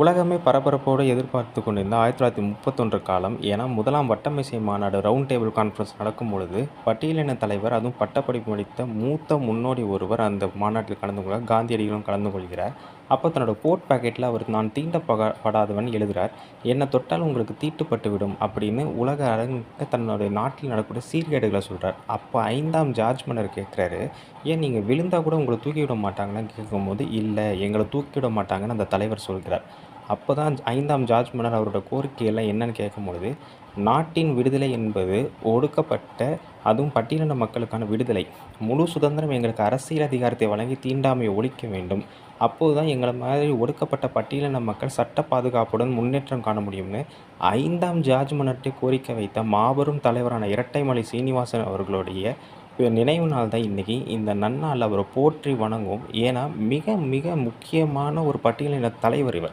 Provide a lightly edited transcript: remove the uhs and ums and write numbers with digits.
உலகமே பரபரப்போடு எதிர்பார்த்து கொண்டிருந்த 1931 காலம். ஏன்னா முதலாம் வட்டமேசை மாநாடு ரவுண்ட் டேபிள் கான்ஃபரன்ஸ் நடக்கும் பொழுது பட்டியலின தலைவர், அதுவும் பட்டப்படிப்பு முடித்த மூத்த முன்னோடி ஒருவர் அந்த மாநாட்டில் கலந்து கொள்ள காந்தியடிகளும் கலந்து கொள்கிறார். அப்போ தன்னோட கோட் பாக்கெட்டில் அவர் நான் தீண்டப்படாதவன் எழுதுகிறார். என்னை தொட்டால் உங்களுக்கு தீட்டுப்பட்டு விடும் அப்படின்னு உலக அரங்க தன்னுடைய நாட்டில் நடக்கக்கூடிய சீர்கேடுகளை சொல்கிறார். அப்போ 5ஆம் ஜார்ஜ் மன்னர் கேட்குறாரு, ஏன் நீங்கள் விழுந்தால் கூட உங்களை தூக்கி விட மாட்டாங்கன்னு கேட்கும்போது, இல்லை எங்களை தூக்கி விட மாட்டாங்கன்னு அந்த தலைவர் சொல்கிறார். அப்போ தான் 5ஆம் ஜார்ஜ் மன்னர் அவரோட கோரிக்கையெல்லாம் என்னன்னு கேட்கும்பொழுது, நாட்டின் விடுதலை என்பது ஒடுக்கப்பட்ட, அதுவும் பட்டியலின மக்களுக்கான விடுதலை. முழு சுதந்திரம் எங்களுக்கு அரசியல் அதிகாரத்தை வழங்கி தீண்டாமையை ஒழிக்க வேண்டும். அப்போது தான் எங்களை மாதிரி ஒடுக்கப்பட்ட பட்டியலின மக்கள் சட்ட பாதுகாப்புடன் முன்னேற்றம் காண முடியும்னு 5ஆம் ஜார்ஜ் மன்னர்கிட்ட கோரிக்கை வைத்த மாபெரும் தலைவரான இரட்டைமலை சீனிவாசன் அவர்களுடைய நினைவு நாள் தான் இன்றைக்கி. இந்த நன்னாள் அவரை போற்றி வணங்கும். ஏன்னா மிக மிக முக்கியமான ஒரு பட்டியலின தலைவர் இவர்.